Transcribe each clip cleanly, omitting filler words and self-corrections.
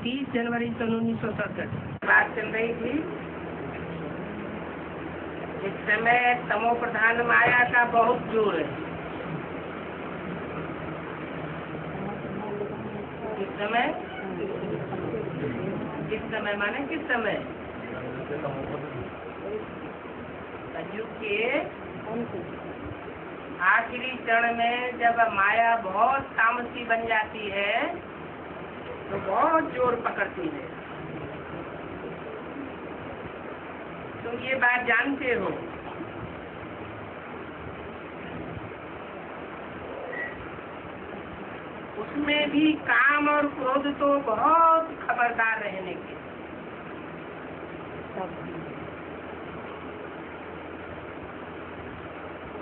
30 जनवरी सन 1967 बात चल रही थी। इस समय तमो प्रधान माया का बहुत जोर है। किस समय माने किस समय कलयुग के आखिरी चरण में जब माया बहुत तामसी बन जाती है तो बहुत जोर पकड़ती है। तुम ये बात जानते हो। उसमें भी काम और क्रोध तो बहुत खबरदार रहने के।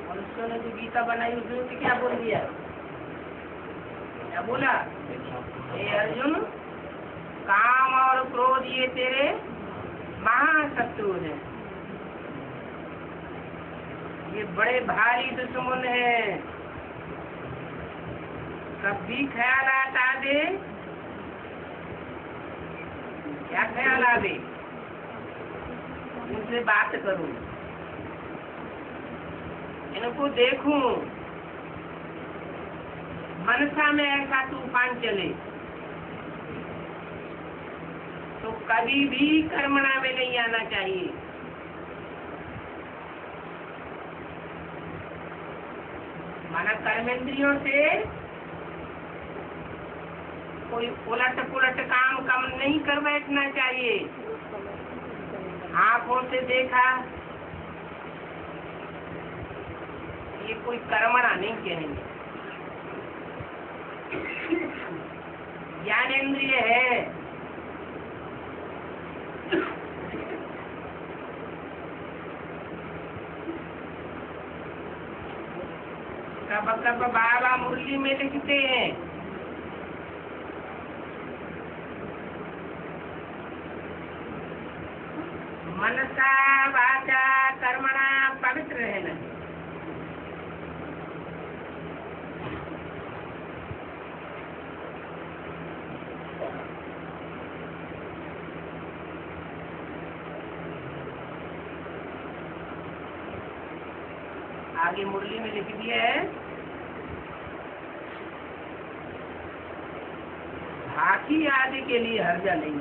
मनुष्यों ने जो गीता बनाई उसमें क्या बोल दिया? क्या बोला? हे अर्जुन, काम और क्रोध ये तेरे महाशत्रु हैं। ये बड़े भारी दुश्मन हैं। कभी ख्याल आता दे, क्या ख्याल आवे? उनसे बात करूं, इनको देखूं, मनसा में ऐसा तूफान चले तो कभी भी कर्मणा में नहीं आना चाहिए। माना कर्मेंद्रियों से कोई उलट पुलट काम कम नहीं कर बैठना चाहिए। आंखों से देखा ये कोई कर्मणा नहीं कहेंगे। ज्ञानेंद्रिय है। कब कब बाबा मुरली में लिखते हैं, मनसा वाचा कर्मणा पवित्र रहना। आगे मुरली में लिख दिया है, हाथी आदि के लिए हर्जा नहीं है।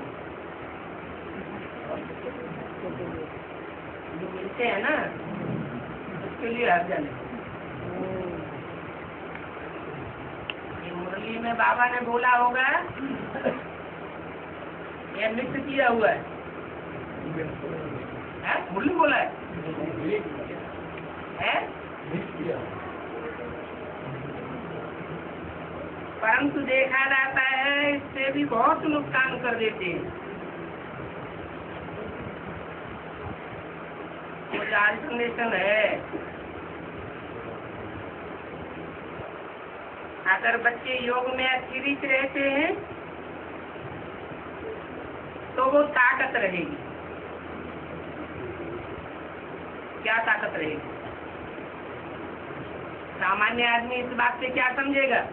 जो मिलते हैं ना उसके लिए हर्जा नहीं। ये मुरली में बाबा ने बोला होगा, यह मिक्स किया हुआ है। मुरली बोला है? परंतु देखा जाता है इससे भी बहुत नुकसान कर देते हैं। कुछ अल्टरनेशन है। अगर बच्चे योग में अतिरिक्त रहते हैं तो वो ताकत रहेगी। क्या ताकत रहेगी? सामान्य आदमी इस बात से क्या समझेगा?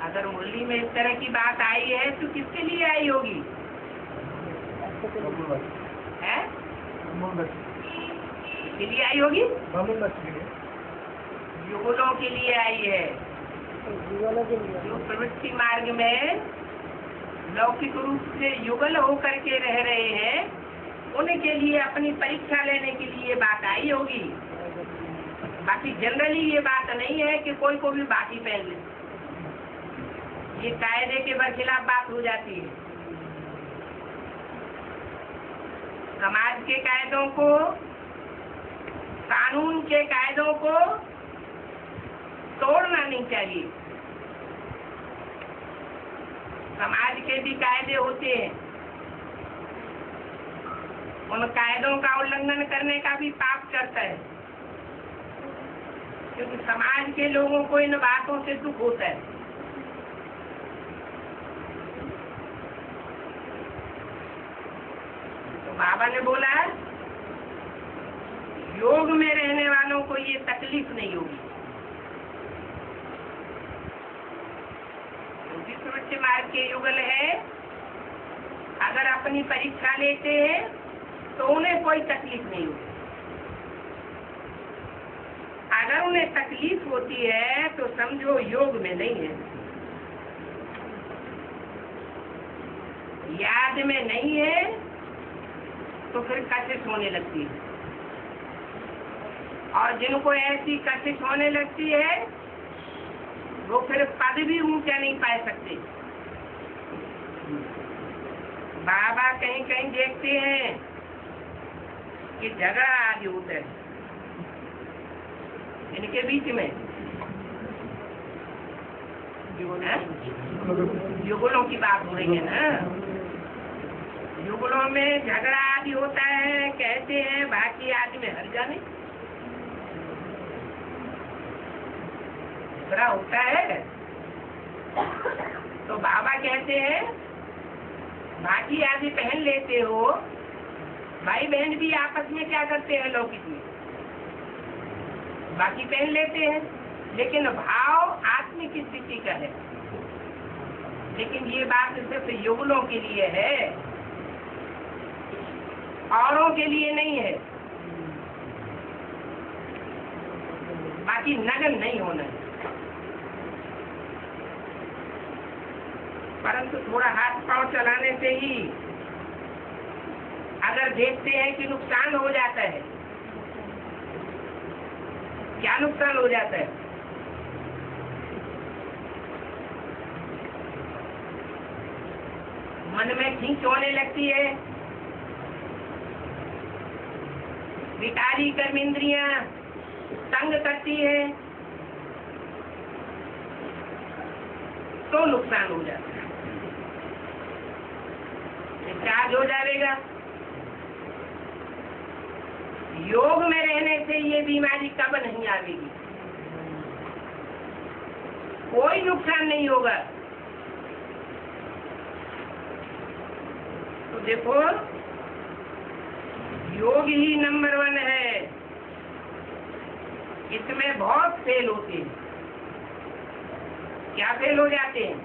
अगर मुरली में इस तरह की बात आई है तो किसके लिए आई होगी? किसके लिए आई होगी? युगलों के लिए आई है। जो प्रवृत्ति मार्ग में लौकिक रूप से युगल होकर के रह रहे हैं उनके लिए अपनी परीक्षा लेने के लिए बात आई होगी। बाकी जनरली ये बात नहीं है कि कोई को भी बाकी पहन ले। ये कायदे के बरखिलाफ बात हो जाती है। समाज के कायदों को, कानून के कायदों को तोड़ना नहीं चाहिए। समाज के भी कायदे होते हैं, उन कायदों का उल्लंघन करने का भी पाप चढ़ता है, क्योंकि समाज के लोगों को इन बातों से दुख होता है। तो बाबा ने बोला योग में रहने वालों को ये तकलीफ नहीं होगी। प्रवृत्ति मार्ग के युगल है, अगर अपनी परीक्षा लेते हैं तो उन्हें कोई तकलीफ नहीं होती। अगर उन्हें तकलीफ होती है तो समझो योग में नहीं है, याद में नहीं है, तो फिर कशिश होने लगती है। और जिनको ऐसी कशिश होने लगती है वो फिर पद भी ऊंचा नहीं पा सकते। बाबा कहीं कहीं देखते हैं कि झगड़ा आदि होता है इनके बीच में, युगलों की बात हो रही है ना। युगलों में झगड़ा आदि होता है, कहते हैं बाकी आदमी हर जाने झगड़ा होता है। तो बाबा कहते हैं बाकी आदि पहन लेते हो, भाई बहन भी आपस में क्या करते हैं, लौकिक में बाकी पहन लेते हैं, लेकिन भाव आत्मिक स्थिति का है। लेकिन ये बात सिर्फ युगलों के लिए है, औरों के लिए नहीं है। बाकी नगन नहीं होना है, परंतु थोड़ा हाथ पांव चलाने से ही अगर देखते हैं कि नुकसान हो जाता है, क्या नुकसान हो जाता है? मन में खींच होने लगती है, विकारी कर्म इंद्रियां तंग करती है, तो नुकसान हो जाता है, चार्ज हो जाएगा। योग में रहने से ये बीमारी कब नहीं आएगी, कोई नुकसान नहीं होगा। तो देखो योग ही नंबर 1 है, इसमें बहुत फेल होते हैं। क्या फेल हो जाते हैं?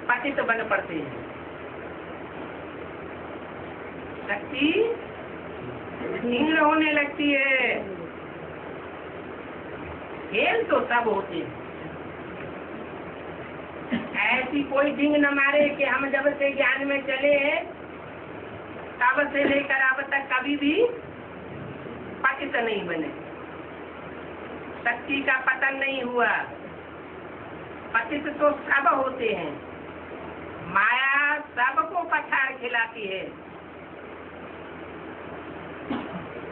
पतित बन पड़ते हैं, शक्ति धीर होने लगती है। खेल तो सब होते हैं, ऐसी कोई डिंग न मारे कि हम जब से ज्ञान में चले हैं तब से लेकर अब तक कभी भी पतित नहीं बने, शक्ति का पतन नहीं हुआ। पतित तो सब होते हैं, माया सबको पछाड़ खिलाती है,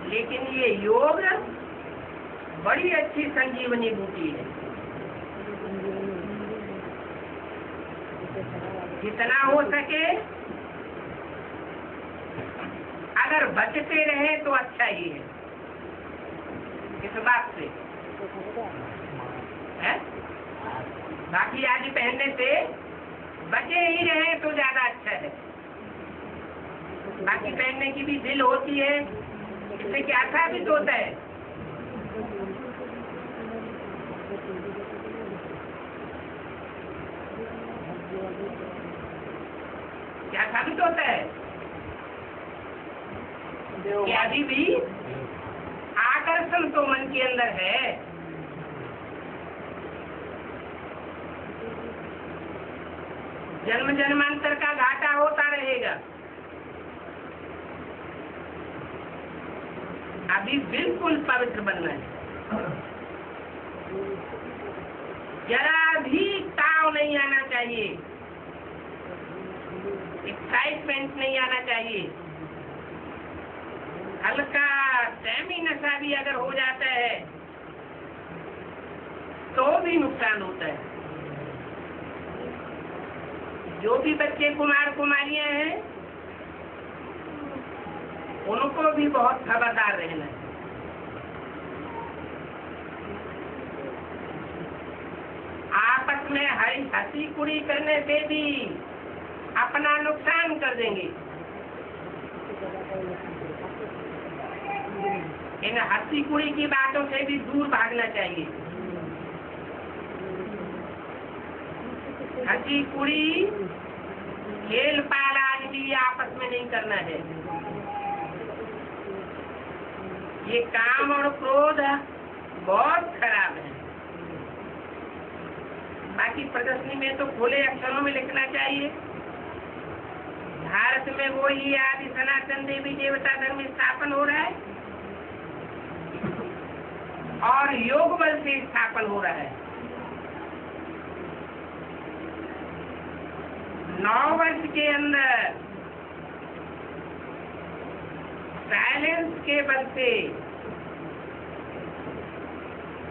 लेकिन ये योग बड़ी अच्छी संजीवनी बूटी है। जितना हो सके अगर बचते रहे तो अच्छा ही है। इस बात से है? बाकी आदि पहनने से बचे ही रहे तो ज्यादा अच्छा है। बाकी पहनने की भी दिल होती है, इससे क्या साबित होता है? क्या साबित होता है कि अभी भी आकर्षण तो मन के अंदर है। जन्म जन्मांतर का घाटा होता रहेगा। अभी बिल्कुल पवित्र बनना है, जरा भी ताव नहीं आना चाहिए, एक्साइटमेंट नहीं आना चाहिए। हल्का सहमी नशा भी अगर हो जाता है तो भी नुकसान होता है। जो भी बच्चे कुमार कुमारियां हैं उनको भी बहुत खबरदार रहना है। आपस में हंसी कुड़ी करने से भी अपना नुकसान कर देंगे। इन हंसी कुड़ी की बातों से भी दूर भागना चाहिए। हंसी कुड़ी खेल पालाज भी आपस में नहीं करना है। ये काम और क्रोध बहुत खराब है। बाकी प्रदर्शनी में तो खुले अक्षरों में लिखना चाहिए, भारत में वो ही आदि सनातन देवी देवता धर्म स्थापन हो रहा है और योग बल से स्थापन हो रहा है। 9 वर्ष के अंदर साइलेंस के बल से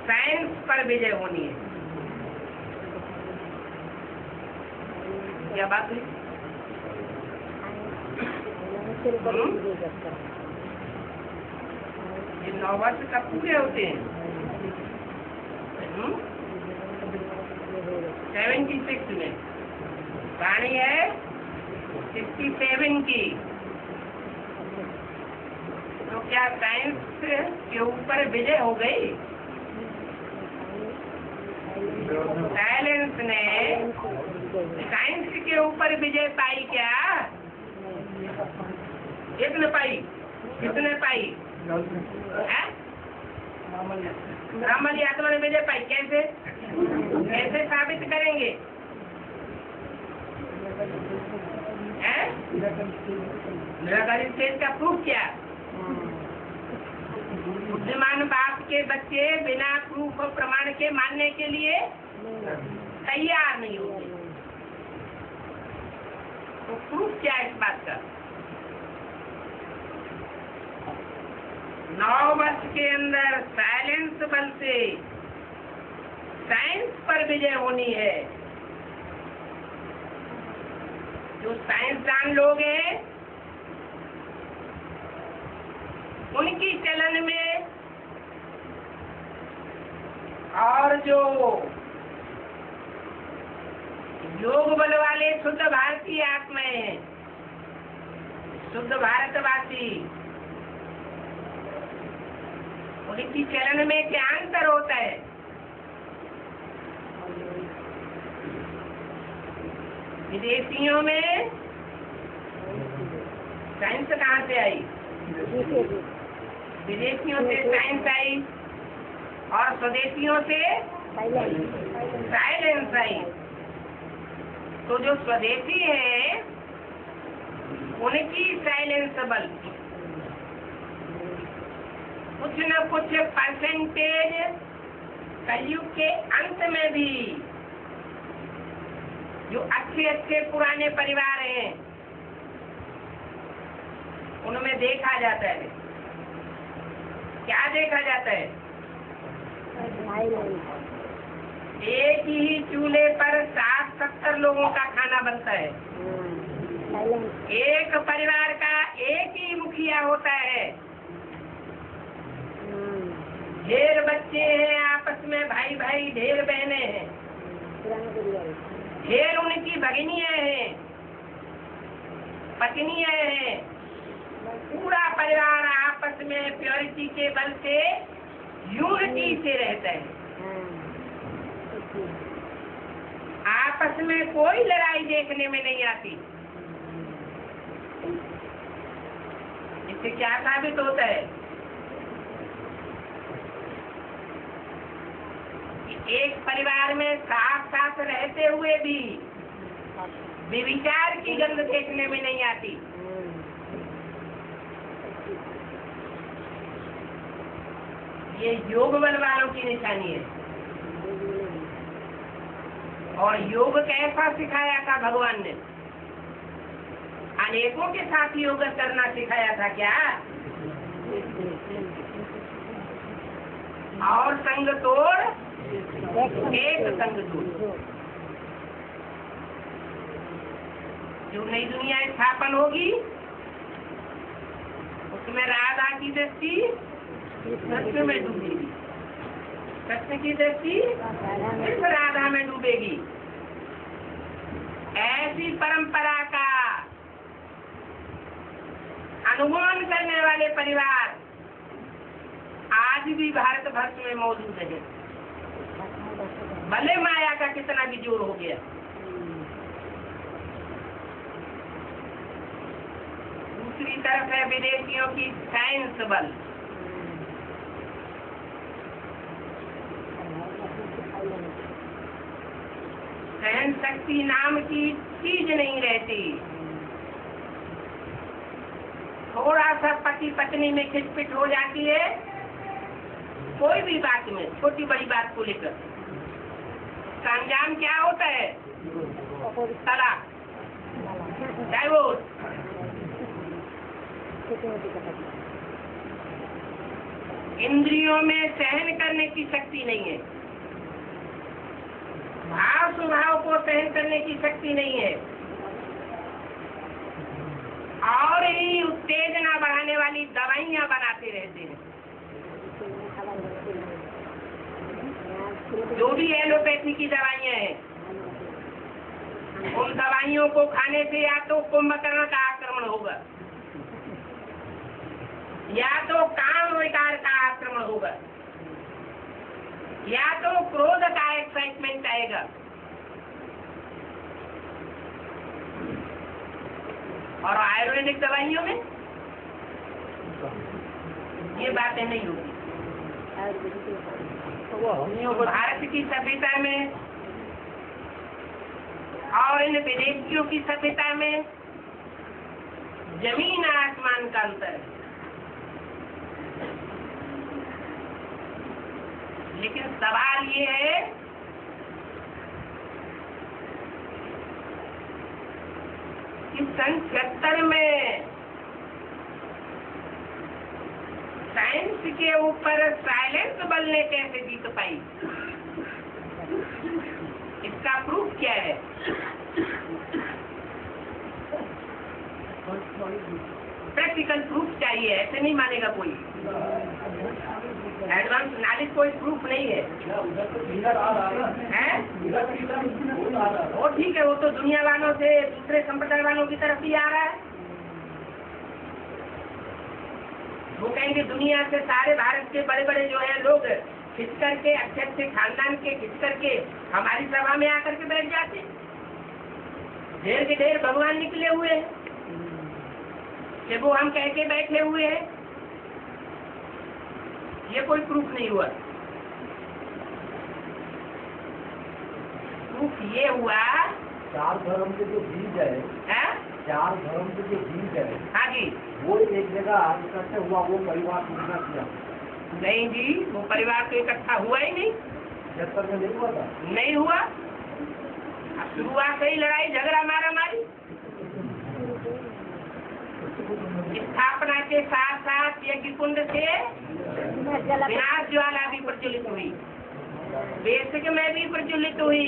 साइंस पर विजय होनी है। क्या बात है? ये 9 वर्ष कब पूरे होते हैं? 76 में। वाणी है 67 की। तो क्या साइंस के ऊपर विजय हो गई? साइलेंस ने साइंस के ऊपर विजय पाई क्या? कितने पाई? कितने पाई? ब्रह्म जी आत्मा ने विजय पाई। कैसे कैसे साबित करेंगे? निराकारी स्टेज का प्रूफ क्या? बुद्धिमान बाप के बच्चे बिना प्रूफ और प्रमाण के मानने के लिए तैयार नहीं होते। तो प्रूफ क्या है इस बात का? 9 वर्ष के अंदर साइलेंस बल से साइंस पर विजय होनी है। जो साइंसदान लोग हैं उनकी चलन में और जो योग बल वाले शुद्ध भारतीय आत्माएं हैं, शुद्ध भारतवासी, उनकी चलन में क्या अंतर होता है? विदेशियों में साइंस कहाँ से आई? विदेशियों से साइंस आई और स्वदेशियों से साइलेंस आई। तो जो स्वदेशी है उनकी साइलेंस बल कुछ न कुछ परसेंटेज कलयुग के अंत में भी जो अच्छे अच्छे पुराने परिवार हैं उनमें देखा जाता है। क्या देखा जाता है? एक ही चूल्हे पर 60-70 लोगों का खाना बनता है। एक परिवार का एक ही मुखिया होता है। ढेर बच्चे हैं आपस में, भाई भाई, ढेर बहनें हैं, ढेर उनकी भगिनियां हैं, पत्नियां हैं। पूरा परिवार आपस में प्योरिटी के बल से यूनिटी से रहता है। आपस में कोई लड़ाई देखने में नहीं आती। इससे क्या साबित होता है? कि एक परिवार में साथ साथ रहते हुए भी व्यभिचार की गंध देखने में नहीं आती। ये योग बल वालों की निशानी है। और योग कैसा सिखाया था भगवान ने? अनेकों के साथ योग करना सिखाया था क्या? और संग तोड़ एक संग तोड़। जो नई दुनिया स्थापन होगी उसमें राधा की दृष्टि सत्य में डूबेगी, सत्य की दृष्टि सिर्फ राधा में डूबेगी। ऐसी परंपरा का अनुमान करने वाले परिवार आज भी भारत वर्ष में मौजूद है। भले माया का कितना भी जोर हो गया, दूसरी तरफ है विदेशियों की साइंस बल। सहन शक्ति नाम की चीज नहीं रहती। थोड़ा सा पति पत्नी में खिटपिट हो जाती है, कोई भी बात में, छोटी बड़ी बात को लेकर, उसका अंजाम क्या होता है? तलाक, डाइवोर्स। इंद्रियों में सहन करने की शक्ति नहीं है, भाव स्वभाव को सहन करने की शक्ति नहीं है, और ही उत्तेजना बढ़ाने वाली दवाइयां बनाते रहते हैं। जो भी एलोपैथी की दवाइयां हैं, उन दवाइयों को खाने से या तो कुंभकर्ण का आक्रमण होगा, या तो काम विकार का आक्रमण होगा, या तो क्रोध का एक्साइटमेंट आएगा। और आयुर्वेदिक दवाइयों में ये बातें नहीं होगी। भारत की सभ्यता में और इन विदेशियों की सभ्यता में जमीन आसमान का अंतर है। लेकिन सवाल ये है कि सन 76 में साइंस के ऊपर साइलेंस बल ने कैसे जीत पाई, इसका प्रूफ क्या है? प्रैक्टिकल प्रूफ चाहिए, ऐसे नहीं मानेगा कोई। एडवांस नॉलेज कोई प्रूफ नहीं है, वो ठीक है, वो तो दुनिया वालों से दूसरे संप्रदाय वालों की तरफ ही आ रहा है। वो कहेंगे दुनिया से सारे भारत के बड़े बड़े जो है लोग खिंच करके, अच्छे अच्छे खानदान के खिंच करके हमारी सभा में आकर के बैठ जाते। ढेर के ढेर भगवान निकले हुए हैं कि वो हम कह के बैठे हुए हैं। ये कोई प्रूफ नहीं हुआ। प्रूफ ये हुआ, चार धर्म के जो बीज है, चार धर्म के जो बीज है, हाँ जी, वो एक जगह इकट्ठे हुआ, वो परिवार टूटना किया नहीं जी, वो परिवार तो इकट्ठा हुआ ही नहीं। जब तक नहीं हुआ था, नहीं हुआ। अब शुरुआत से ही लड़ाई झगड़ा मारा मारी। स्थापना के साथ साथ यज्ञ कुंड से विनाश ज्वाला भी प्रज्वलित हुई, बेसिक में भी प्रज्वलित हुई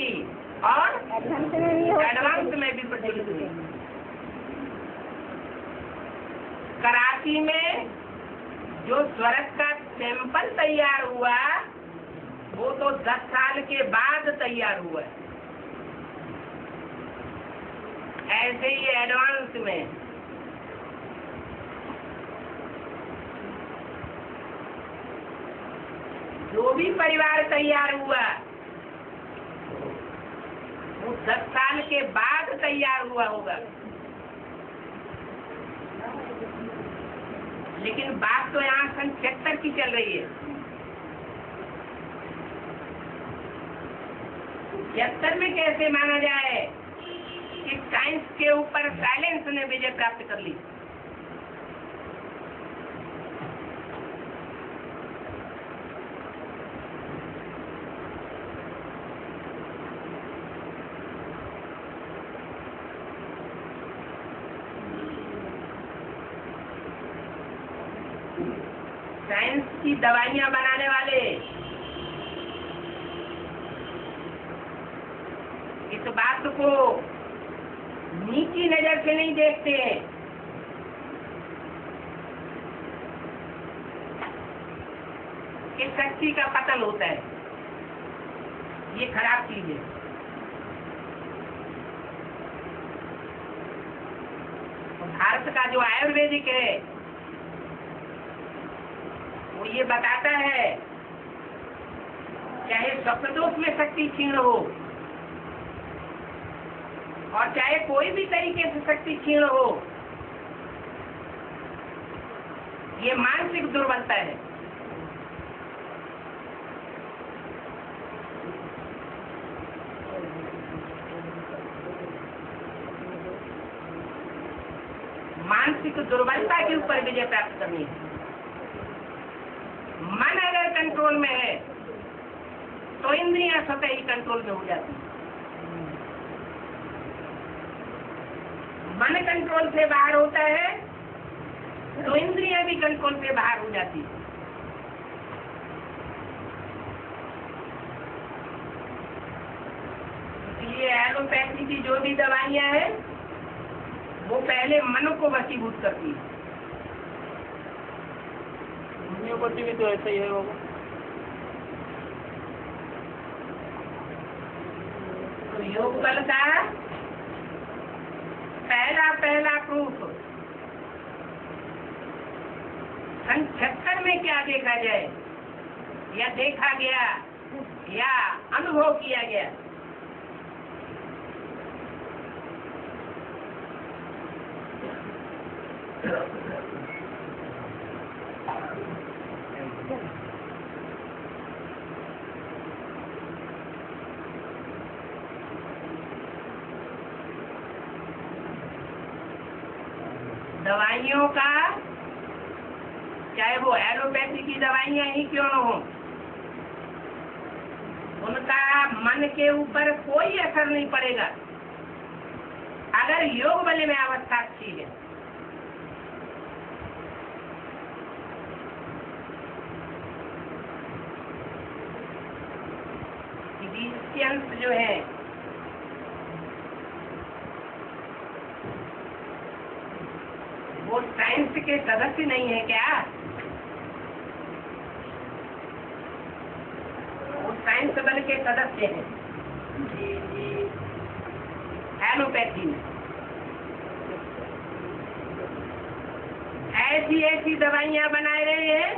और एडवांस में भी प्रज्वलित हुई। कराची में जो स्वर्ग का सैंपल तैयार हुआ, वो तो 10 साल के बाद तैयार हुआ। ऐसे ही एडवांस में जो भी परिवार तैयार हुआ, वो 10 साल के बाद तैयार हुआ होगा। लेकिन बात तो यहाँ सन 76 की चल रही है। 76 में कैसे माना जाए कि साइंस के ऊपर साइलेंस ने विजय प्राप्त कर ली? साइंस की दवाइयां बनाने वाले इस बात को नीची नजर से नहीं देखते हैं कि शक्ति का पतन होता है, ये खराब चीज है। भारत का जो आयुर्वेदिक है वो ये बताता है, चाहे स्वप्नदोष में शक्ति क्षीण हो और चाहे कोई भी तरीके से शक्ति क्षीण हो, ये मानसिक दुर्बलता है। मानसिक दुर्बलता के ऊपर विजय प्राप्त करनी है। मन अगर कंट्रोल में है तो इंद्रियां स्वतः ही कंट्रोल में हो जाती है। मन कंट्रोल से बाहर होता है तो इंद्रियां भी कंट्रोल से बाहर हो जाती है। इसलिए एलोपैथी की जो भी दवाइयां हैं वो पहले मन को वशीभूत करती है। होम्योपैथी भी तो ऐसा ही है बाबा। तो योग बल का पहला प्रूफ 76 में क्या देखा जाए या देखा गया या अनुभव किया गया। दवाइयों का, चाहे वो एलोपैथी की दवाइयां ही क्यों न हो, उनका मन के ऊपर कोई असर नहीं पड़ेगा अगर योग बल में अवस्था अच्छी है। फिजिशियंस जो है वो साइंस के सदस्य नहीं है क्या? वो साइंस बल के सदस्य हैं एलोपैथी में। ऐसी दवाइयां बनाए रहे हैं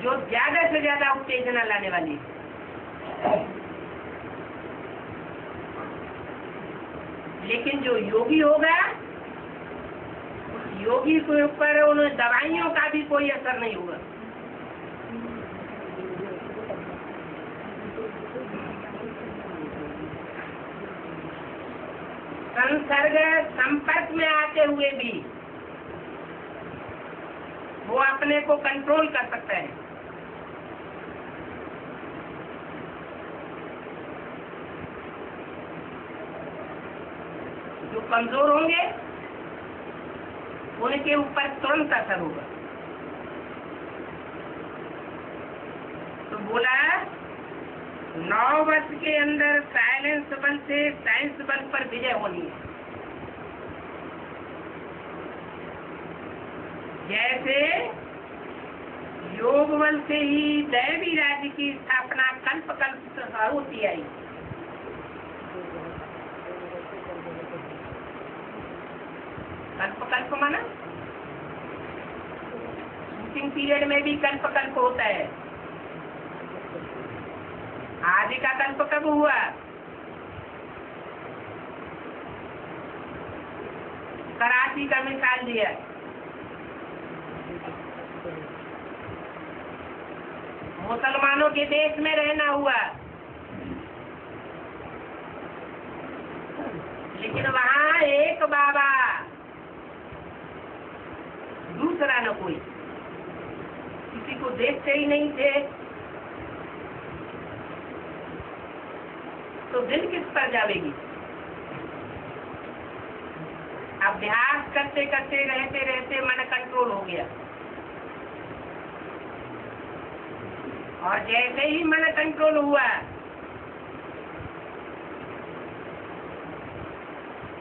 जो ज्यादा से ज्यादा उत्तेजना लाने वाली है। लेकिन जो योगी होगा उस योगी के ऊपर उन दवाइयों का भी कोई असर नहीं होगा। संसर्ग संपर्क में आते हुए भी वो अपने को कंट्रोल कर सकता है। जो कमजोर होंगे उनके ऊपर तुरंत असर होगा। तो बोला 9 वर्ष के अंदर साइलेंस बल से साइंस बल पर विजय होनी है। जैसे योग बल से ही दैवी राज्य की स्थापना कल्प कल्प होती आई। कल्प कल्प माना शूटिंग पीरियड में भी कल्प कल्प होता है। आदि का कल्प कब हुआ? कराची का मिसाल दिया। मुसलमानों के देश में रहना हुआ, लेकिन वहाँ एक बाबा, दूसरा न कोई, किसी को देखते ही नहीं थे। तो दिल किस पर जावेगी? अभ्यास करते करते रहते रहते मन कंट्रोल हो गया, और जैसे ही मन कंट्रोल हुआ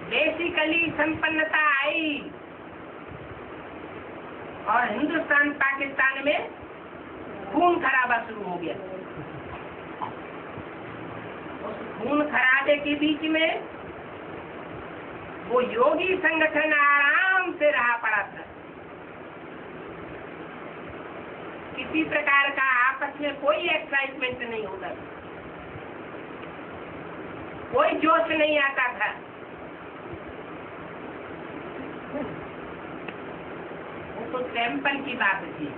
बेसिकली संपन्नता आई और हिंदुस्तान पाकिस्तान में खून खराबा शुरू हो गया। उस खून खराबे के बीच में वो योगी संगठन आराम से रहा पड़ा था। किसी प्रकार का आपस में कोई एक्साइटमेंट नहीं होता। कोई जोश नहीं आता था। वो तो टेम्पल की बात थी।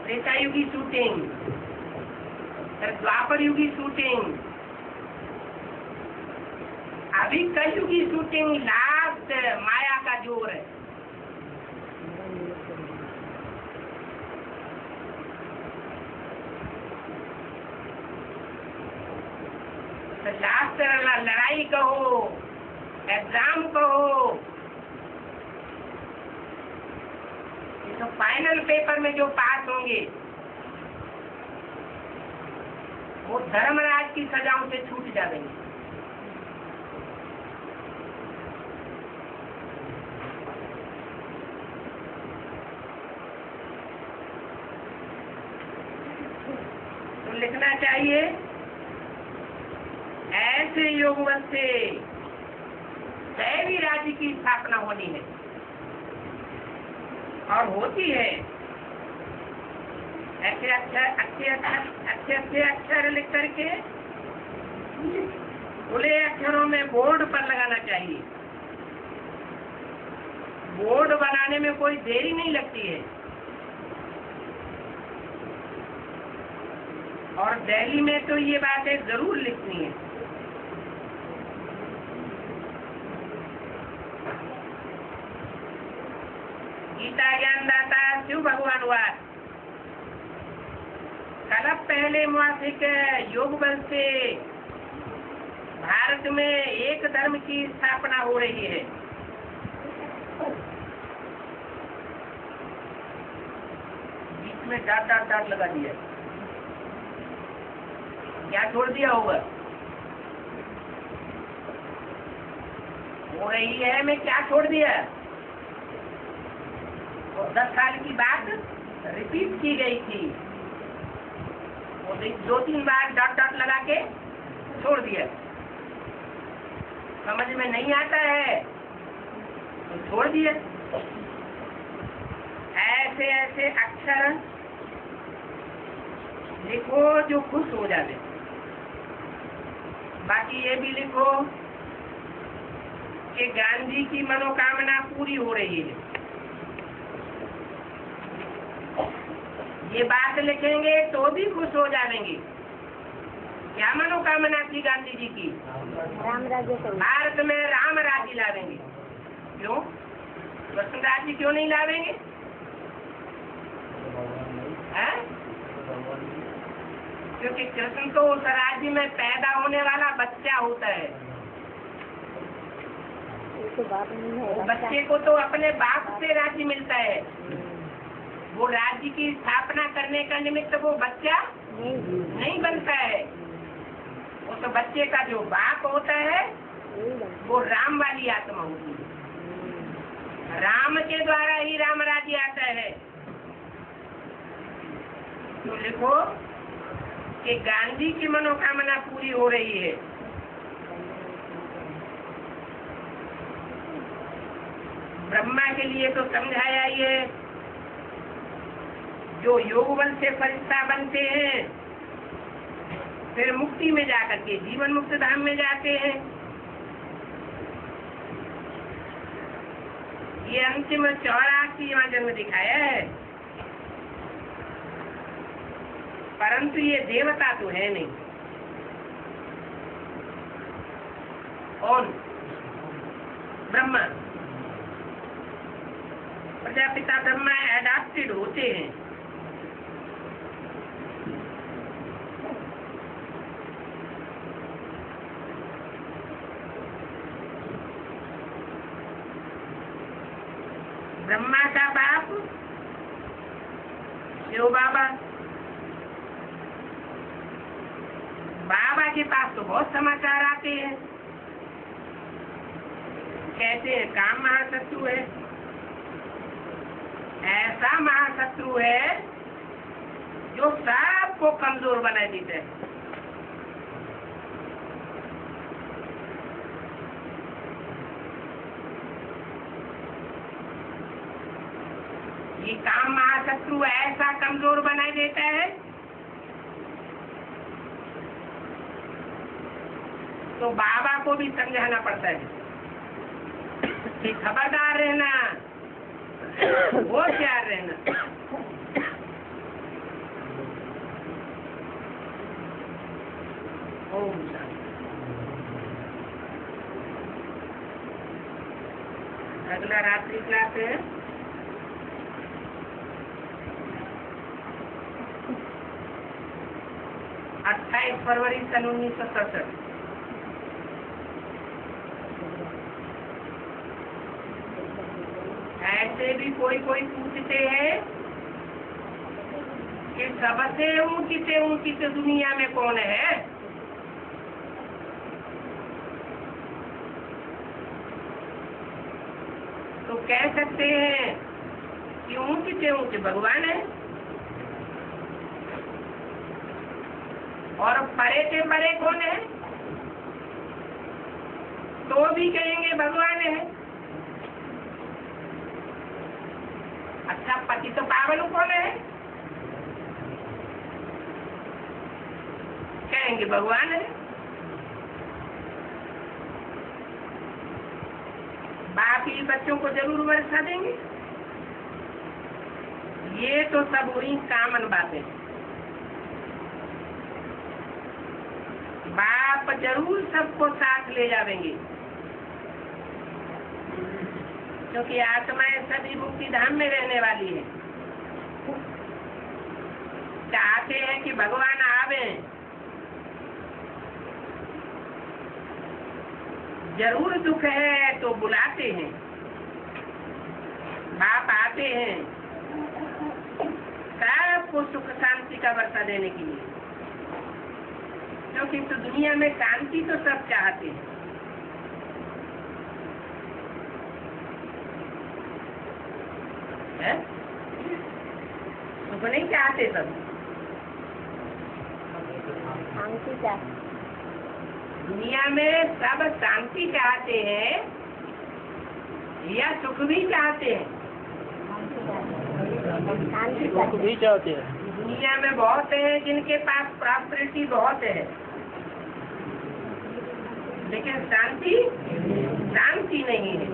त्रेता युग की शूटिंग, फिर द्वापर युग की शूटिंग, अभी कलयुग की शूटिंग, लास्ट माया का जोर है। तो लास्ट लड़ाई कहो, एग्जाम कहो, तो फाइनल पेपर में जो पास होंगे वो धर्मराज की सजाओं से छूट जाएंगे। तो लिखना चाहिए ऐसे योगवश से दैवी राज्य की स्थापना होनी है, और होती है। अच्छे अक्षर लिख करके खुले अक्षरों में बोर्ड पर लगाना चाहिए। बोर्ड बनाने में कोई देरी नहीं लगती है। और दिल्ली में तो ये बातें जरूर लिखनी है। गीता ज्ञानदाता शिव भगवान वाद कल पहले मासिक योग बल से भारत में एक धर्म की स्थापना हो रही है। बीच में डाट लगा दिया, क्या छोड़ दिया होगा? हो रही है मैं क्या छोड़ दिया? और 10 साल की बात रिपीट की गई थी, और 2-3 बार डॉट लगा के छोड़ दिया। समझ में नहीं आता है तो छोड़ दिया। ऐसे ऐसे अक्षर लिखो जो खुश हो जाते। बाकी ये भी लिखो कि गांधी की मनोकामना पूरी हो रही है। ये बात लिखेंगे तो भी खुश हो जाएंगे। क्या मनोकामना थी गांधी जी की? राम राज्य। भारत में राम राज्य लावेंगे। क्यों? कृष्ण राज्य क्यों नहीं लावेंगे? हैं? क्योंकि कृष्ण तो उस राज्य में पैदा होने वाला बच्चा होता है। तो बात नहीं है। वो बच्चे को तो अपने बाप से राज्य मिलता है। वो राज्य की स्थापना करने का निमित्त वो बच्चा नहीं बनता है। वो तो बच्चे का जो बाप होता है वो राम वाली आत्मा होती है। राम के द्वारा ही राम राज्य आता है। तो लिखो कि गांधी की मनोकामना पूरी हो रही है। ब्रह्मा के लिए तो समझाया ही है, जो योग बल से फरिश्ता बनते हैं फिर मुक्ति में जाकर के जीवन मुक्त धाम में जाते हैं। ये अंतिम 84वां जन्म दिखाया है, परंतु ये देवता तो है नहीं। और ब्रह्मा, प्रजापिता ब्रह्मा एडाप्टेड होते हैं। ब्रह्मा का बाप शिव बाबा। बाबा के पास तो बहुत समाचार आते हैं, कहते हैं काम महाशत्रु है, ऐसा महाशत्रु है जो सबको कमजोर बना देता है। ये काम महाशत्रु ऐसा कमजोर बना देता है तो बाबा को भी समझाना पड़ता है कि खबरदार रहना, होशियार रहना। ओम शांति। अगला रात्रि क्लास है 28 फरवरी सन 1967। ऐसे भी कोई पूछते हैं कि सबसे ऊंची से दुनिया में कौन है? तो कह सकते हैं कि ऊंचे से ऊंचे भगवान है, और परे से परे कौन है? तो भी कहेंगे भगवान है। अच्छा, पति तो पावल कौन है? कहेंगे भगवान है। बाप ही बच्चों को जरूर वर्षा देंगे। ये तो सब हुई कामन बातें। बाप जरूर सबको साथ ले जाएंगे, क्योंकि आत्माएं सभी मुक्ति धाम में रहने वाली है। चाहते हैं कि भगवान आवे, जरूर दुख है तो बुलाते हैं, बाप आते हैं सबको सुख शांति का वर्षा देने के लिए, क्योंकि तो दुनिया में शांति तो सब चाहते हैं। सुख नहीं चाहते सब, शांति चाहते। दुनिया में सब शांति चाहते हैं या सुख भी चाहते हैं? शांति सुख भी चाहते हैं। दुनिया में बहुत है जिनके पास प्रॉपर्टी बहुत है, लेकिन शांति नहीं है।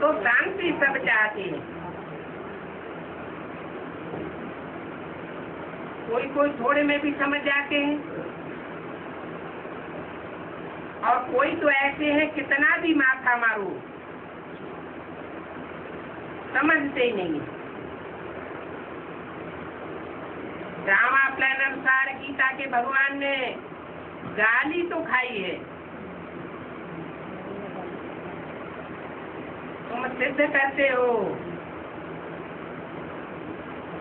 तो शांति सब चाहते हैं। कोई थोड़े में भी समझ जाते हैं, और कोई तो ऐसे हैं कितना भी माथा मारो समझते ही नहीं। ड्रामा प्लान अनुसार गीता के भगवान ने गाली तो खाई है। तुम सिद्ध करते हो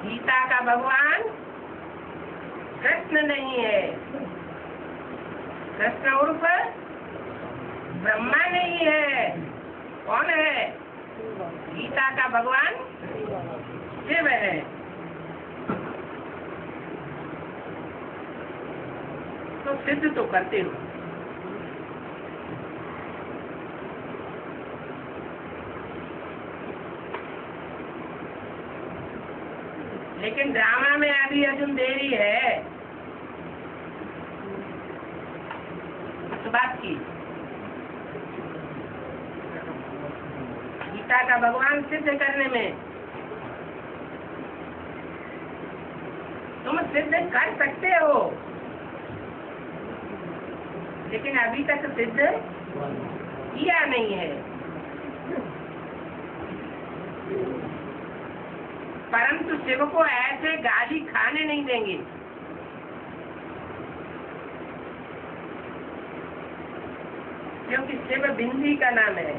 गीता का भगवान कृष्ण नहीं है, कृष्ण उर्फ ब्रह्मा नहीं है। कौन है? गीता का भगवान शिव है। तो सिद्ध तो करते हो। लेकिन ड्रामा में अभी अर्जुन देरी है इस बात की। गीता का भगवान सिद्ध करने में तुम सिद्ध कर सकते हो, लेकिन अभी तक सिद्ध किया नहीं है। परंतु शिव को ऐसे गाली खाने नहीं देंगे। क्योंकि शिव बिंदी का नाम है।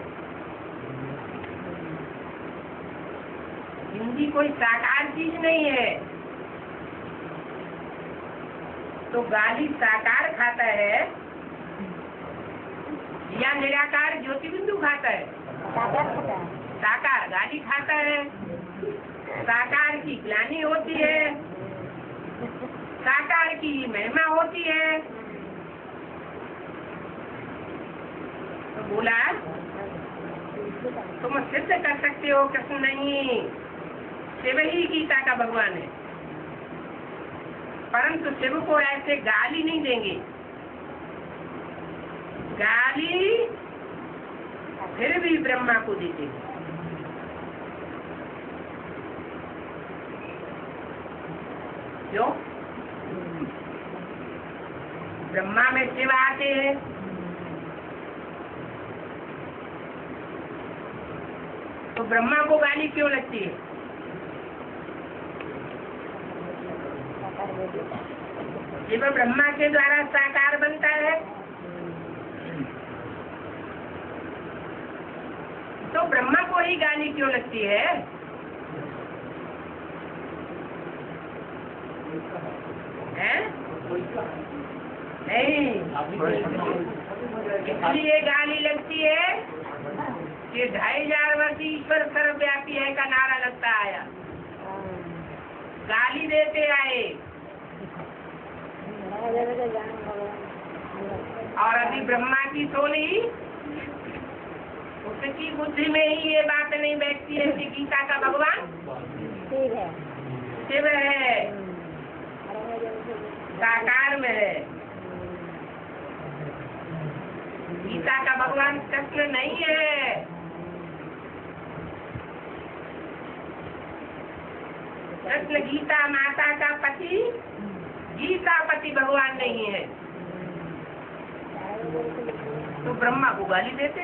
बिंदी कोई साकार चीज नहीं है, तो गाली साकार खाता है या निराकार ज्योति बिंदु खाता है? साकार गाली खाता है। साकार की ग्लानि होती है, साकार की महिमा होती है। तो बोला तुम सिद्ध कर सकते हो कृष्ण नहीं, शिव ही गीता का भगवान है। परंतु शिव को ऐसे गाली नहीं देंगे। गाली फिर भी ब्रह्मा को देते हैं। क्यों? ब्रह्मा में शिव आते हैं, तो ब्रह्मा को गाली क्यों लगती है? शिव ब्रह्मा के द्वारा साकार बनता है, तो ब्रह्मा को ही गाली क्यों लगती है? हैं? नहीं, इसलिए गाली लगती है कि 2500 वर्ष ईश्वर सर्वव्यापी है का नारा लगता आया, गाली देते आए। और अभी ब्रह्मा की सोली, उसकी बुद्धि में ही ये बात नहीं बैठती है कि गीता का भगवान शिव है, साकार में है। गीता का भगवान कृष्ण नहीं है। कृष्ण गीता माता का पति, गीता पति भगवान नहीं है। तो ब्रह्मा को गाली देते।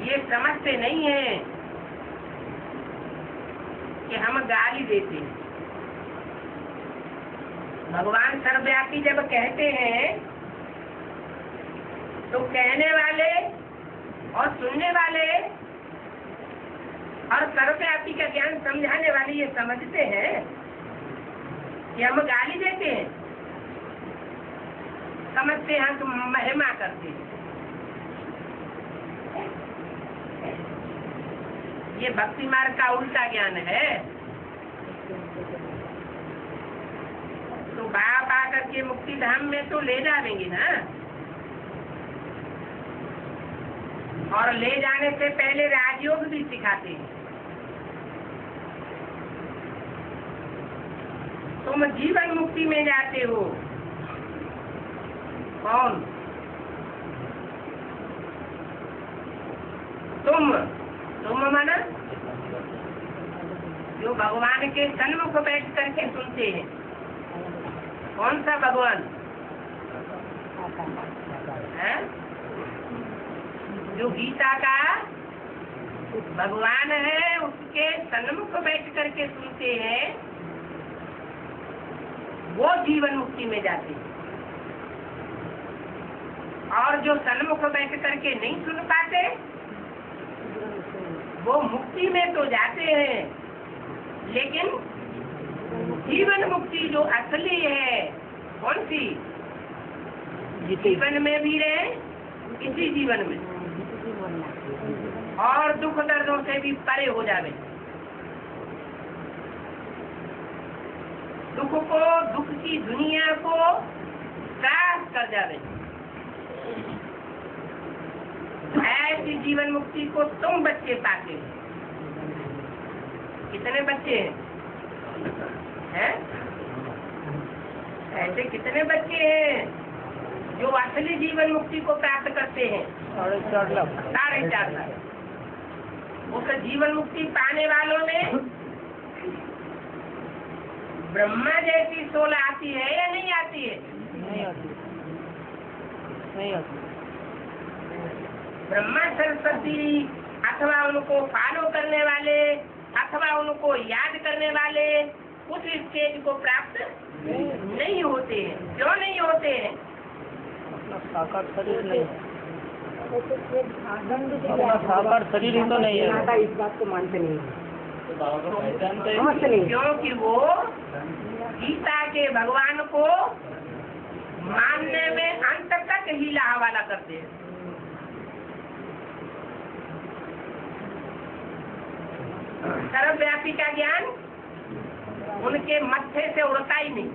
ये समझते नहीं है कि हम गाली देते हैं। भगवान सर्वव्यापी जब कहते हैं तो कहने वाले और सुनने वाले और सर्वव्यापी का ज्ञान समझाने वाले ये समझते हैं कि हम गाली देते हैं, समझते हैं तो महिमा करते हैं। ये भक्ति मार्ग का उल्टा ज्ञान है। तो बाप आकर के मुक्ति धाम में तो ले जाएंगे ना, और ले जाने से पहले राजयोग भी सिखाते हैं। तुम जीवन मुक्ति में जाते हो। कौन? तुम माना जो भगवान के सन्मुख बैठ करके सुनते हैं। कौन सा भगवान है? जो गीता का भगवान है, उसके सन्मुख बैठ करके सुनते हैं, वो जीवन मुक्ति में जाते हैं। और जो सन्मुख बैठ करके नहीं सुन पाते, वो मुक्ति में तो जाते हैं, लेकिन जीवन मुक्ति जो असली है, कौन सी? जीवन में भी रहे, इसी जीवन में, और दुख दर्दों से भी परे हो जावे। दुख की दुनिया को साफ कर जावे। ऐसी जीवन मुक्ति को तुम बच्चे पाते हो। कितने बच्चे हैं? ऐसे कितने बच्चे हैं जो असली जीवन मुक्ति को प्राप्त करते हैं? 4.5 लाख। 4.5 लाख। उस जीवन मुक्ति पाने वालों में ब्रह्मा जैसी सोल आती है या नहीं आती है? नहीं आती, नहीं आती। ब्रह्मा सरस्वती अथवा उनको फॉलो करने वाले अथवा उनको याद करने वाले उस स्टेज को प्राप्त नहीं होते हैं। क्यों नहीं होते हैं? अपना साकार शरीर नहीं, अपना साकार शरीर ही तो नहीं है। इस बात को मानते नहीं है। क्योंकि वो गीता के भगवान को मानने में अंत तक हीला हवाला करते हैं। सर्वव्यापी का ज्ञान उनके मत्थे से उड़ता ही नहीं।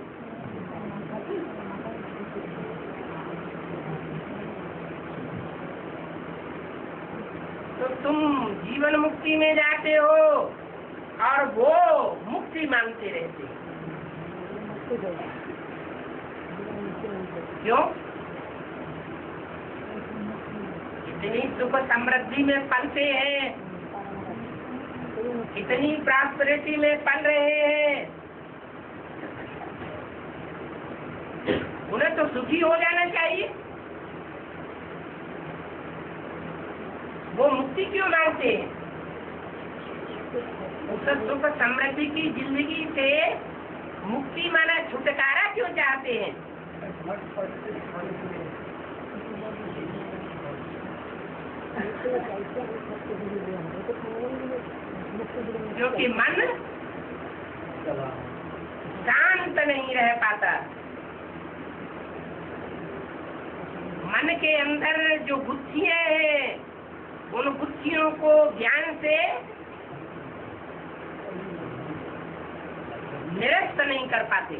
तो तुम जीवन मुक्ति में जाते हो और वो मुक्ति मांगते रहते हो। क्यों? इतनी सुख समृद्धि में पलते हैं, इतनी प्रॉस्पेरिटी में पल रहे हैं, उन्हें तो सुखी हो जाना चाहिए। वो मुक्ति क्यों मांगते हैं? उस सुख समृद्धि की जिंदगी से मुक्ति माना छुटकारा क्यों चाहते हैं? क्योंकि मन शांत नहीं रह पाता। मन के अंदर जो गुत्थियां हैं, उन गुत्थियों को ज्ञान से निरस्त नहीं कर पाते।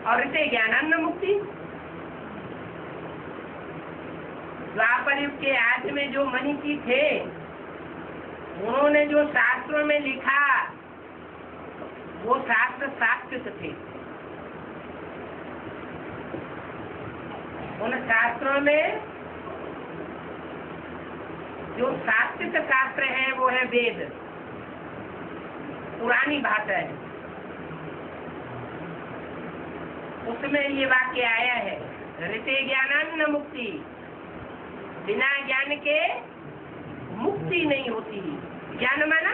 और इसे ज्ञानानंद मुक्ति, द्वापर युग के आदि में जो मनीषी थे, उन्होंने जो शास्त्रों में लिखा वो शास्त्र सात्विक थे। उन शास्त्रों में जो सात्विक शास्त्र है वो है वेद, पुरानी भाषा है। उसमें ये वाक्य आया है, ऋते ज्ञानान्न मुक्ति, बिना ज्ञान के मुक्ति नहीं होती। ज्ञान माना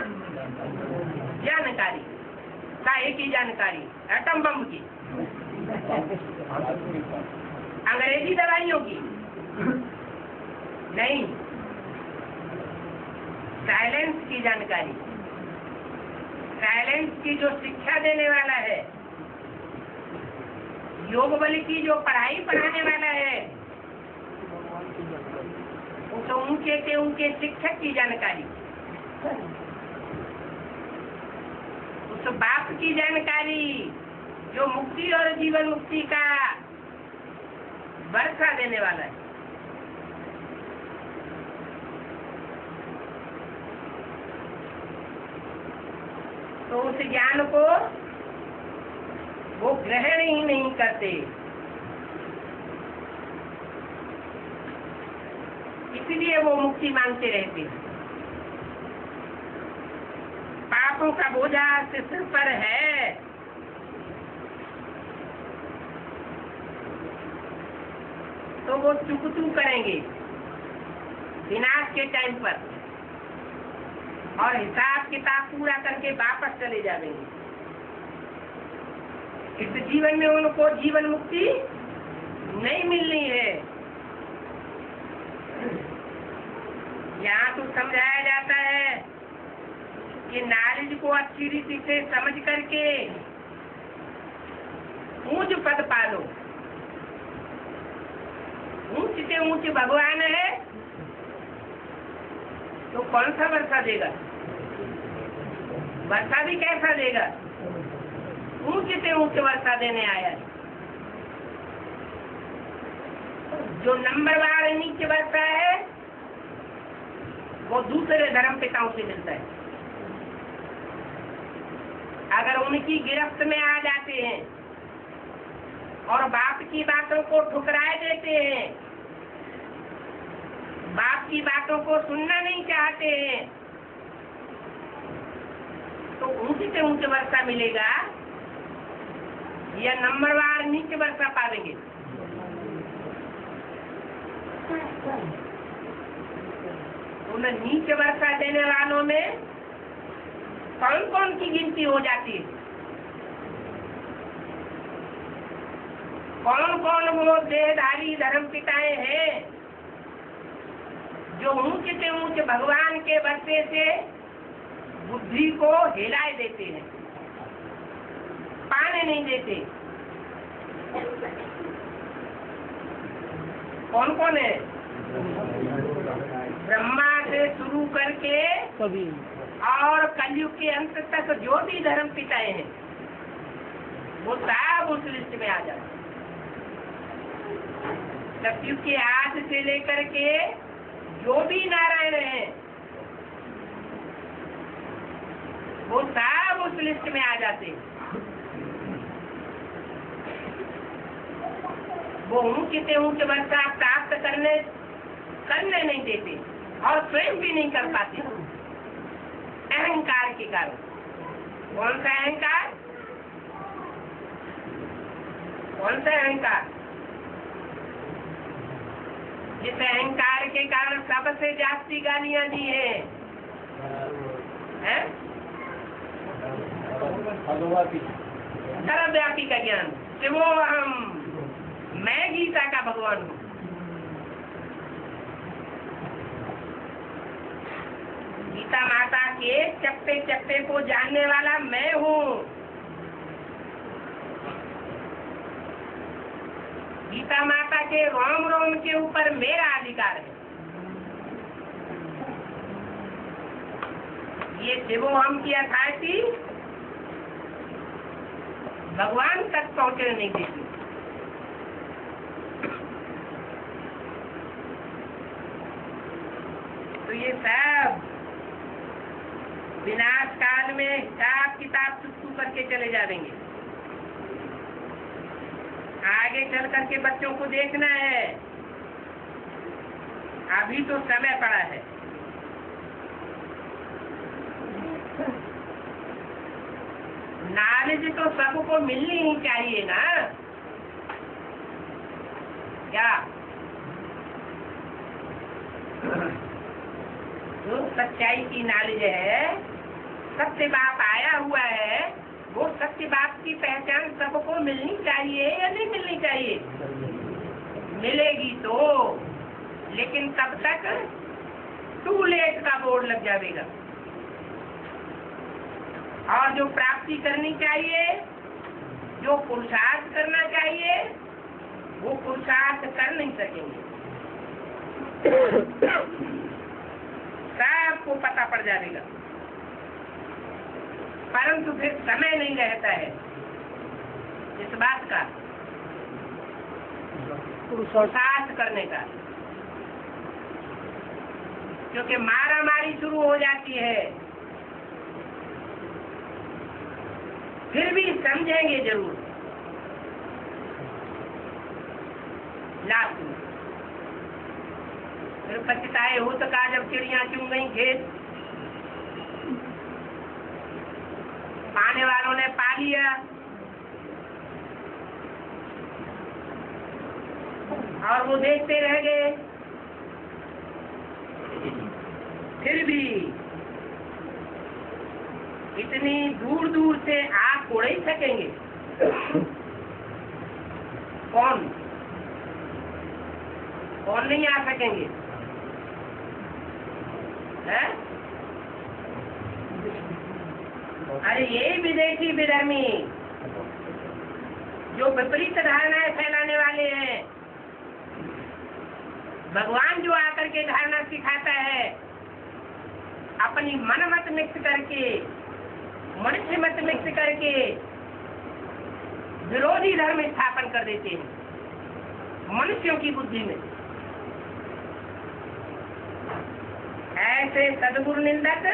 जानकारी का एक ही जानकारी, एटम बम की, अंग्रेजी दवाइयों की नहीं, साइलेंस की जानकारी, साइलेंस की जो शिक्षा देने वाला है, योग बल की जो पढ़ाई पढ़ाने वाला है, उस उनके के उनके शिक्षक की जानकारी, उस बाप की जानकारी जो मुक्ति और जीवन मुक्ति का वर्षा देने वाला है। तो उस ज्ञान को वो ग्रहण ही नहीं करते, इसलिए वो मुक्ति मांगते रहते हैं। पापों का बोझा सिर पर है, तो वो चुकतू करेंगे विनाश के टाइम पर और हिसाब किताब पूरा करके वापस चले जाएंगे। इस जीवन में उनको जीवन मुक्ति नहीं मिलनी है। यहाँ तो समझाया जाता है कि नॉलेज को अच्छी रीति से समझ करके ऊंच पद पालो। ऊंच से ऊंच भगवान है तो कौन सा वर्षा देगा? वर्षा भी कैसा देगा? ऊंच से ऊंच वर्षा देने आया है। जो नंबरवार नीचे वर्षा है वो दूसरे धर्म पिताओं से मिलता है। अगर उनकी गिरफ्त में आ जाते हैं और बाप की बातों को ठुकराए देते हैं, बाप की बातों को सुनना नहीं चाहते हैं, तो ऊंची से ऊंची वर्षा मिलेगा या नंबरवार नीचे वर्षा पाएंगे? उन नीचे वर्षा देने वालों में कौन कौन की गिनती हो जाती है? कौन कौन वो देहधारी धर्म पिताएं हैं जो ऊंचे से ऊंचे भगवान के वर्षे से बुद्धि को हिलाए देते हैं, पाने नहीं देते? कौन कौन है? ब्रह्मा से शुरू करके कभी और कलयुग के अंत तक जो भी धर्म पिताएं हैं वो सब उस लिस्ट में आ जाते। सतयुग के आदि से लेकर के जो भी नारायण हैं वो सब उस लिस्ट में आ जाते हैं। वो ऊंचे वर्षा प्राप्त करने नहीं देते और स्वयं भी नहीं कर पाते, अहंकार के कारण। कौन सा अहंकार? कौन सा अहंकार? जिस अहंकार के कारण सबसे जास्ती गालियां दी हैं, सर्वव्यापी का ज्ञान, वो मैं गीता का भगवान हूँ। गीता माता के चप्पे चप्पे को जानने वाला मैं हूँ। गीता माता के रोम रोम के ऊपर मेरा अधिकार है। ये शिवोहम की अथॉरिटी भगवान तक पहुँचने नहीं देती। तो ये सब विनाश काल में हिसाब किताब चुप्पू करके चले जाएंगे। आगे चल करके बच्चों को देखना है, अभी तो समय पड़ा है। नॉलेज तो सबको मिलनी ही चाहिए ना, क्या? जो सच्चाई की नॉलेज है, सत्य बात आया हुआ है, वो सत्य बात की पहचान सबको मिलनी चाहिए या नहीं मिलनी चाहिए? मिलेगी तो, लेकिन तब तक टू लेट का बोर्ड लग जाएगा। और जो प्राप्ति करनी चाहिए, जो पुरुषार्थ करना चाहिए, वो पुरुषार्थ कर नहीं सकेंगे। सबको पता पड़ जाएगा, परंतु फिर समय नहीं रहता है इस बात का, पुरुषार्थ करने का, क्योंकि मारा मारी शुरू हो जाती है। फिर भी समझेंगे जरूर लास्ट में। फिर पछताए हो तो कहा जब चिड़िया चुन गई खेत, पाने वालों ने पा लिया और वो देखते रह गए। फिर भी इतनी दूर दूर से आप उड़ ही सकेंगे? कौन नहीं आ सकेंगे? है? अरे ये विदेशी विधर्मी जो विपरीत धारणाएं फैलाने वाले हैं, भगवान जो आकर के धारणा सिखाता है, अपनी मन मत मिक्स करके, मनुष्य मत मिक्स करके विरोधी धर्म स्थापन कर देते हैं मनुष्यों की बुद्धि में। ऐसे सद्गुरु निंदक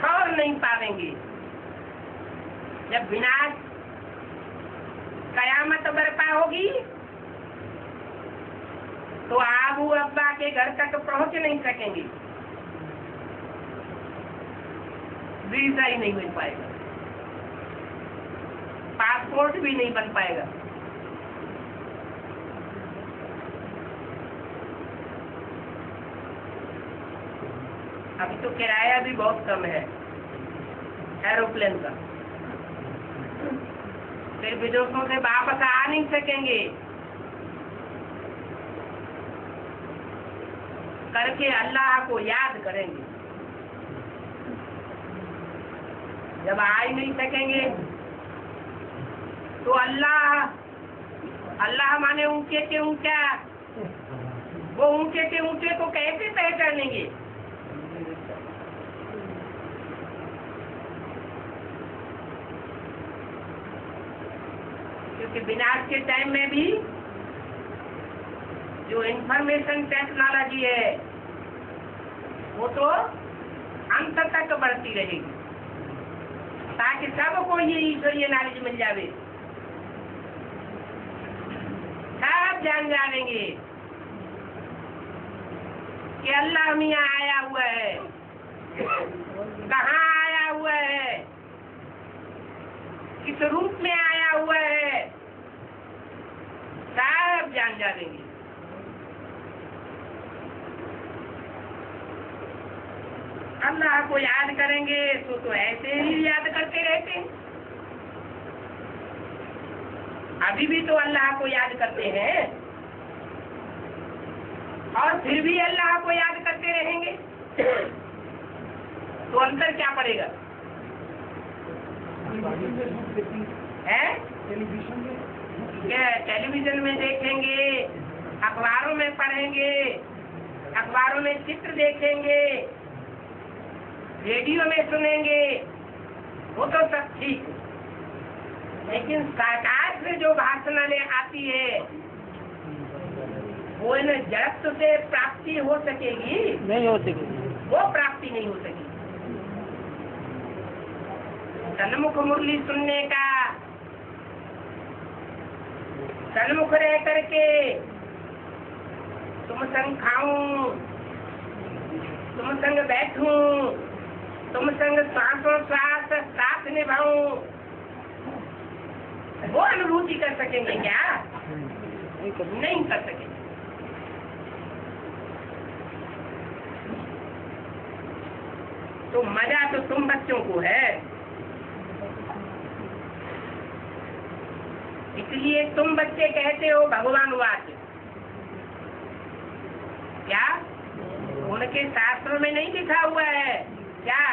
और नहीं पावेंगे। जब विनाश कयामत बरपा होगी तो आबू अब्बा के घर तक पहुंच नहीं सकेंगे, वीजा ही नहीं मिल पाएगा, पासपोर्ट भी नहीं बन पाएगा। अभी तो किराया भी बहुत कम है एरोप्लेन का, फिर विदेशों से वापस आ नहीं सकेंगे। करके अल्लाह को याद करेंगे। जब आ ही नहीं सकेंगे तो अल्लाह माने ऊंचे के ऊंचा, वो ऊंचे के ऊंचे को कैसे पहचानेंगे? क्योंकि विनाश के टाइम में भी जो इंफॉर्मेशन टेक्नोलॉजी है वो तो अंत तक बढ़ती रहेगी, ताकि सबको ये ईश्वरीय नॉलेज मिल जावे, सब जान जाएंगे कि अल्लाह मियाँ आया हुआ है, कहाँ आया हुआ है, किस रूप में आया हुआ है, सब जान जाएंगे। अल्लाह को याद करेंगे तो ऐसे ही याद करते रहते हैं। अभी भी तो अल्लाह को याद करते हैं और फिर भी अल्लाह को याद करते रहेंगे, तो अंतर क्या पड़ेगा? है टेलीविजन में देखेंगे, अखबारों में पढ़ेंगे, अखबारों में चित्र देखेंगे, रेडियो में सुनेंगे, वो तो सब ठीक, लेकिन साकार से जो भाषणाएं आती है वो इन जड़त्व से प्राप्ति हो सकेगी? नहीं हो सकेगी, वो प्राप्ति नहीं हो सकेगी। सन्मुख मुरली सुनने का, सन्मुख रह करके तुम संग खाऊं, तुम संग बैठूं, तुम संग श्वासों श्वास साथ निभाऊं, वो अनुभूति कर सकेंगे क्या? नहीं कर सकेंगे। तो मजा तो तुम बच्चों को है, इसलिए तुम बच्चे कहते हो भगवानवाद। क्या उनके शास्त्रों में नहीं लिखा हुआ है क्या?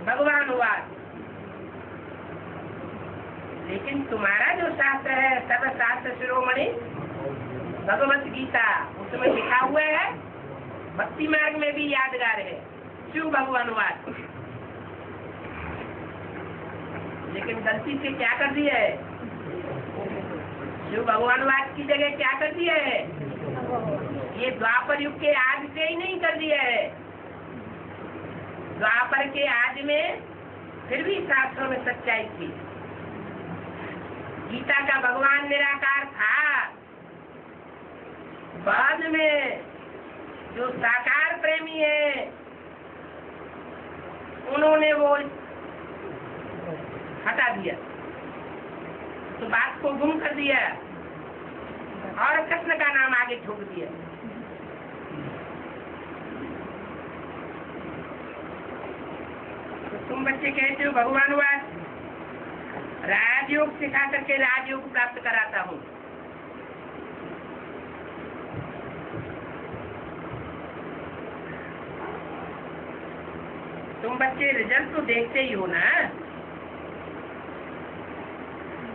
भगवानवाद। लेकिन तुम्हारा जो शास्त्र है सर्वशास्त्र शिरोमणि भगवत गीता, उसमें लिखा हुआ है, भक्ति मार्ग में भी यादगार है, शिव भगवानवाद। लेकिन गलती से क्या कर दिया है? शिव भगवानवाद की जगह क्या कर दिया है? ये द्वापर युग के आज से ही नहीं कर दिया है। द्वापर के आज में फिर भी शास्त्रों में सच्चाई थी। गीता का भगवान निराकार था, बाद में जो साकार प्रेमी है उन्होंने वो हटा दिया, तो बात को गुम कर दिया और कृष्ण का नाम आगे ठोक दिया। तो तुम बच्चे कहते हो भगवानवाद, राजयोग सिखा करके राजयोग प्राप्त कराता हूँ। तुम बच्चे रिजल्ट तो देखते ही हो ना।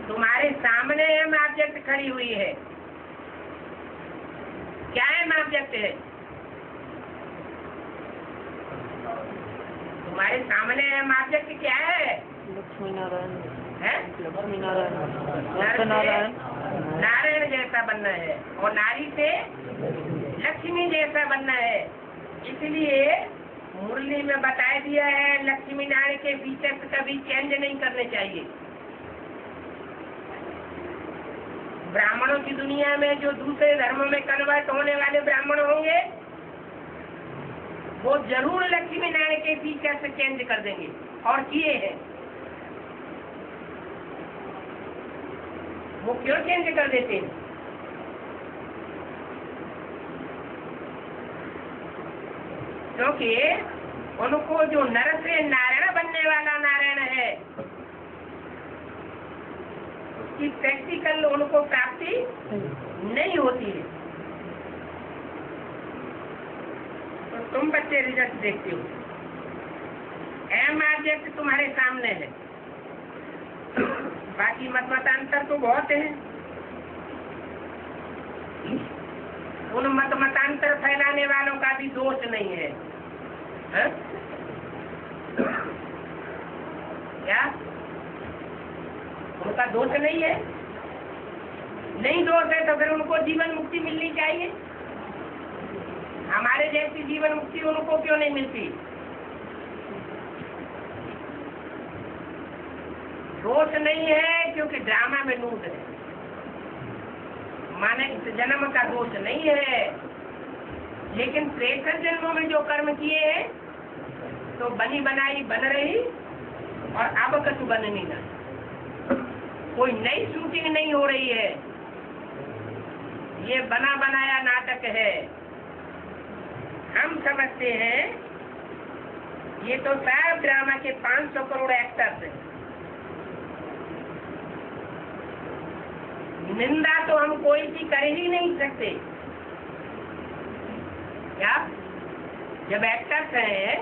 तुम्हारे सामने एम ऑब्जेक्ट खड़ी हुई है, क्या एम ऑब्जेक्ट है? तुम्हारे सामने एम ऑब्जेक्ट क्या है? लक्ष्मी नारायण है? लक्ष्मी नारायण, नारायण नारायण जैसा बनना है और नारी से लक्ष्मी जैसा बनना है। इसलिए मुरली में बताया दिया है लक्ष्मी नारायण के फीचर्स कभी चेंज नहीं करने चाहिए। ब्राह्मणों की दुनिया में जो दूसरे धर्मों में कन्वर्ट होने वाले ब्राह्मण होंगे वो जरूर लक्ष्मी नारायण के फीचर्स चेंज कर देंगे, और किए हैं। वो क्यों चेंज कर देते हैं? क्योंकि उनको जो नर से नारायण बनने वाला नारायण है उसकी प्रैक्टिकल उनको प्राप्ति नहीं होती है। तो तुम बच्चे रिजल्ट देखते हो, एम ऑब्जेक्ट तुम्हारे सामने है, बाकी मतांतर तो बहुत है। उन मतांतर फैलाने वालों का भी दोष नहीं है, है? क्या उनका दोष नहीं है? नहीं दोष है तो फिर उनको जीवन मुक्ति मिलनी चाहिए। हमारे जैसी जीवन मुक्ति उनको क्यों नहीं मिलती? दोष नहीं है क्योंकि ड्रामा में नूत है, माने इस जन्म का दोष नहीं है, लेकिन प्रेषण जन्मों में जो कर्म किए हैं तो बनी बनाई बन रही और अब कछु बन नहीं रहा। कोई नई शूटिंग नहीं हो रही है, ये बना बनाया नाटक है। हम समझते हैं ये तो सब ड्रामा के 500 करोड़ एक्टर्स हैं। निंदा तो हम कोई की कर ही नहीं सकते। क्या जब एक्टर्स हैं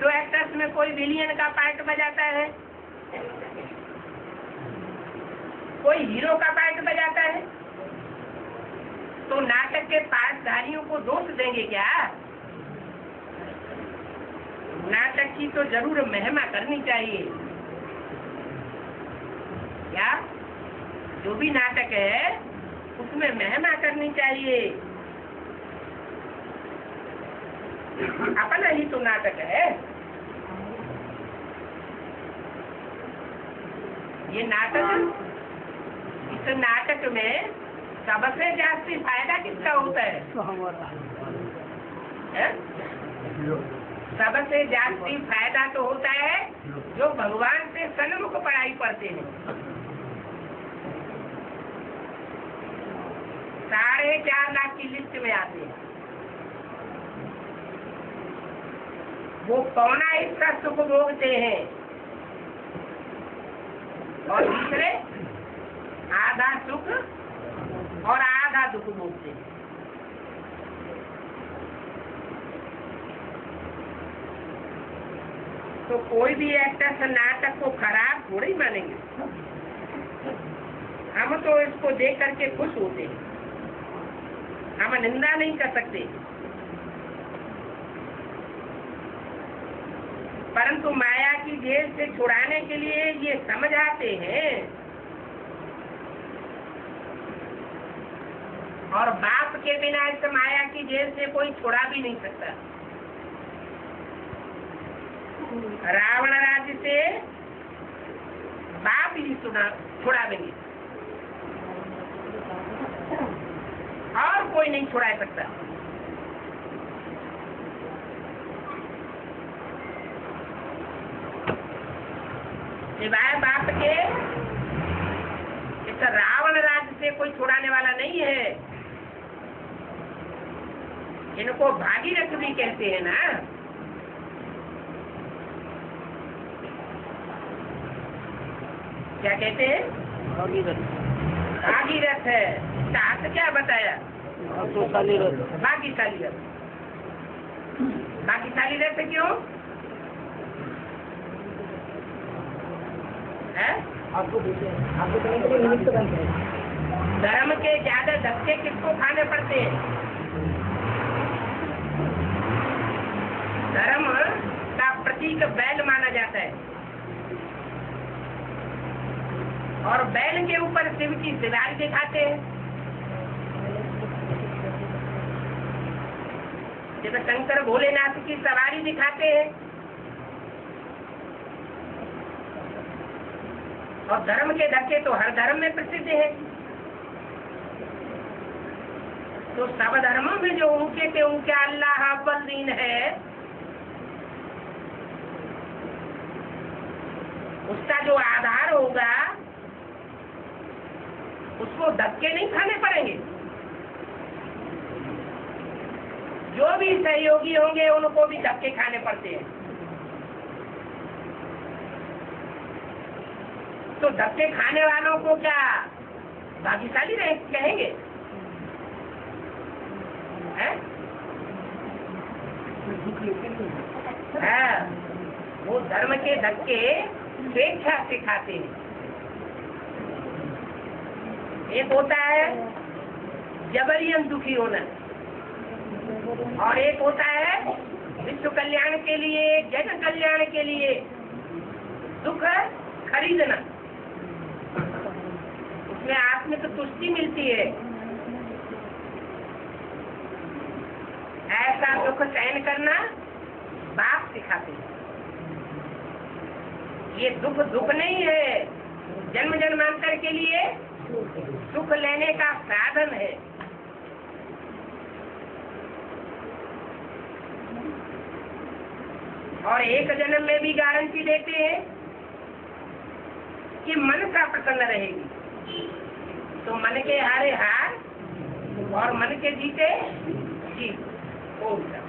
तो एक्टर्स में कोई विलियन का पार्ट बजाता है, कोई हीरो का पार्ट बजाता है, तो नाटक के पाठधारियों को दोष देंगे क्या? नाटक की तो जरूर महिमा करनी चाहिए। क्या जो भी नाटक है उसमें महिमा करनी चाहिए। अपना ही तो नाटक है। ये नाटक, इस नाटक में सबसे जास्ती फायदा किसका होता है? सबसे जास्ती फायदा तो होता है जो भगवान से सन्मुख पढ़ाई पढ़ते हैं। 4.5 लाख की लिस्ट में आते हैं, वो पौना हिस्सा सुख भोगते हैं और दूसरे आधा सुख और आधा दुख भोगते हैं। तो कोई भी एक्टर नाटक को खराब थोड़ी मानेंगे। हम तो इसको देख करके खुश होते हैं, हम निंदा नहीं कर सकते। परंतु माया की जेल से छुड़ाने के लिए ये समझ आते हैं और बाप के बिना इस माया की जेल से कोई छुड़ा भी नहीं सकता। रावण राज्य से बाप ही छुड़ा देंगे और कोई नहीं छुड़ा सकता। सिवाय बाप के इस रावण राज्य से कोई छुड़ाने वाला नहीं है। इनको भागीरथ भी कहते हैं ना। क्या कहते हैं? भागीरथ। भागीरथ है। साथ क्या बताया? भाग्यशाली रथ। भाग्यशाली रथ। भाग्यशाली रथ क्यों है? धर्म के ज्यादा धक्के किसको खाने पड़ते हैं? धर्म का प्रतीक बैल माना जाता है और बैल के ऊपर शिव की सवारी दिखाते हैं। जब शंकर भोलेनाथ की सवारी दिखाते हैं और धर्म के धक्के तो हर धर्म में प्रसिद्ध है। तो सब धर्मों में जो ऊंचे के ऊंचा अल्लाह अव्वल दीन है, उसका जो आधार होगा उसको धक्के नहीं खाने पड़ेंगे। जो भी सहयोगी होंगे उनको भी धक्के खाने पड़ते हैं। तो धक्के खाने वालों को क्या भाग्यशाली कहेंगे? वो धर्म के धक्के स्वेच्छा से खाते हैं। एक होता है जबरियन दुखी होना और एक होता है विश्व कल्याण के लिए, जन कल्याण के लिए दुख खरीदना। उसमें आत्मिक तुष्टि मुक्ति मिलती है। ऐसा दुख सहन करना बाप सिखाते हैं। ये दुख दुख नहीं है, जन्म जन्मांतर के लिए सुख लेने का साधन है। और एक जन्म में भी गारंटी देते हैं कि मन का प्रसन्न रहेगी। तो मन के हारे हार और मन के जीते जीत।